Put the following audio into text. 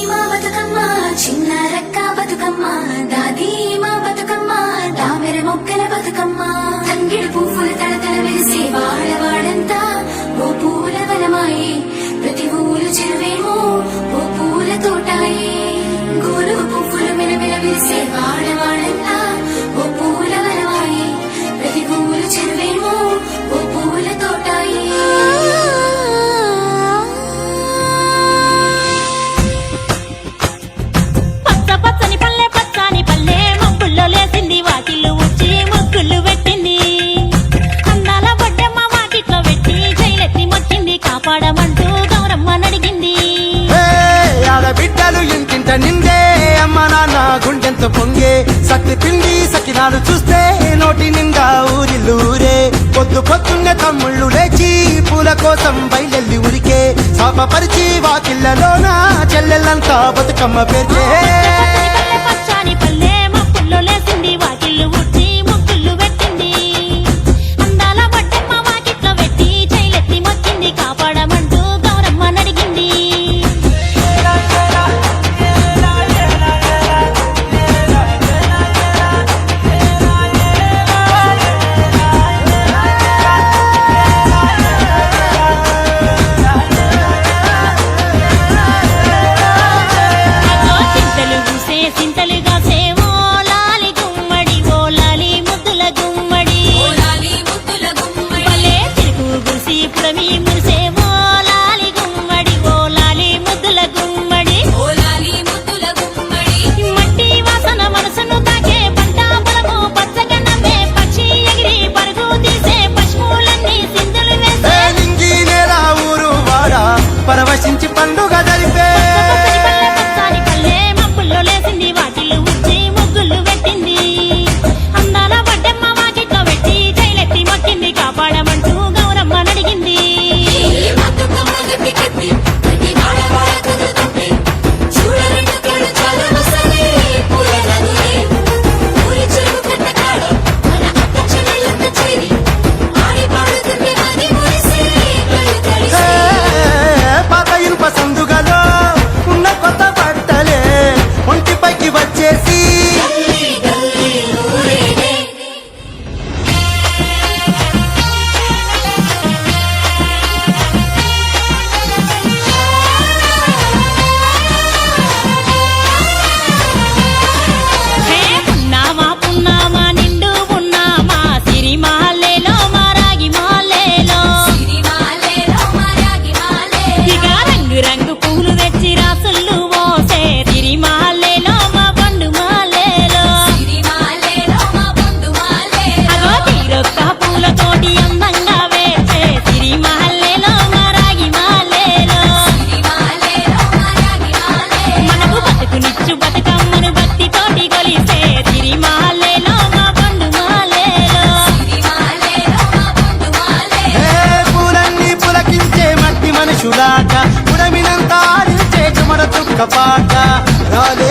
మా బతుకమ్మ చిన్న రక్క బతుకమ్మ దాది మా బతుకమ్మ దామెర మొక్కల బతుకమ్మ తంగిడు పువ్వుల తడతడ వెలిసే వాడవాడంతా ఓ పూల వనమాయే ప్రతి ఊరు చెరువేమో ఓ పూల తోటాయే గోరు పువ్వులు మెలమెల వెలిసే వాడవాడంతా ఓ పూల వనమాయే ప్రతి ఊరు చెరువేమో ఓ పూల తోటాయే లేసింది వాకిళ్ళు ఉచ్చి ముగ్గులు పెట్టింది అందాల బొడ్డమ్మ వాకిట్లో పెట్టి జైలెత్తి మొక్కింది కాపాడమంటూ గౌరమ్మ నడిగింది ఆడబిడ్డలు ఇంటింట నిందే అమ్మ నాన్న గుండెంత పొంగే సత్తి పిండి సకినాలు చూస్తే నోటి నిండా ఊరిల్లూరే పొద్దు పొద్దున్నే తమ్ముళ్ళు లేచి పూల కోసం బయలెల్లి ఉరికే శాపపరిచి వాకిళ్లలోన చెల్లెళ్ళంతా బతుకమ్మ పేర్చే పచ్చాని పల్లె లేసింది వాకిళ్ళు ఉచ్చి ముగ్గులు పెట్టింది అందాల బొడ్డమ్మ వాకిట్లో పెట్టి జైలెత్తి మొక్కింది కాపాడమంటూ గౌరమ్మ నడిగింది చింతలు పూసే చింతలుగా సేవో పుడమి మురిసే ఓ లాలి గుమ్మడి ఓ లాలి ముద్దుల గుమ్మడి మట్టి వాసన మనసును తాకే పంట పొలము పచ్చగా నవ్వే పక్షి ఎగిరి పరుగు తీసే పశువులన్నీ సింధులు వేసే లింగి నేల ఊరు వాడ పరవశించి పండుగ జరిపే పచ్చాని పల్లె మబ్బుల్లో లేసింది వాకిళ్ళు ఉచ్చి ముగ్గులు పెట్టింది అందాల బొడ్డమ్మ వాకిట్లో పెట్టి జైలెత్తి మొక్కింది కాపాడమంటూ గౌరమ్మ నడిగింది పాత ఇనుప సందుగలో ఉన్న కొత్త బట్టలే ఒంటిపైకి వచ్చేసి పున్నామా నిండు పున్నామా సిరి మాలేలో మారాగి మాలేలో ఇక రంగు రంగు పూలు తెచ్చి రాసుళ్ళు మోసే సిరి మాలేలో మా పండు మాలేలో అగో తీరొక్క పూలతోటి అందంగా వేసే సిరి మాలేలో మారాగి మాలేలో మనకు బతుకునిచ్చు బతుకమ్మను భక్తితోటి కొలిసే సిరి మాలేలో మా పండు మాలేలో పూలన్నీ పులకించే మట్టి మనుషులాట పుడమినంతా ఆడించే మన తుక్క పాట రాలే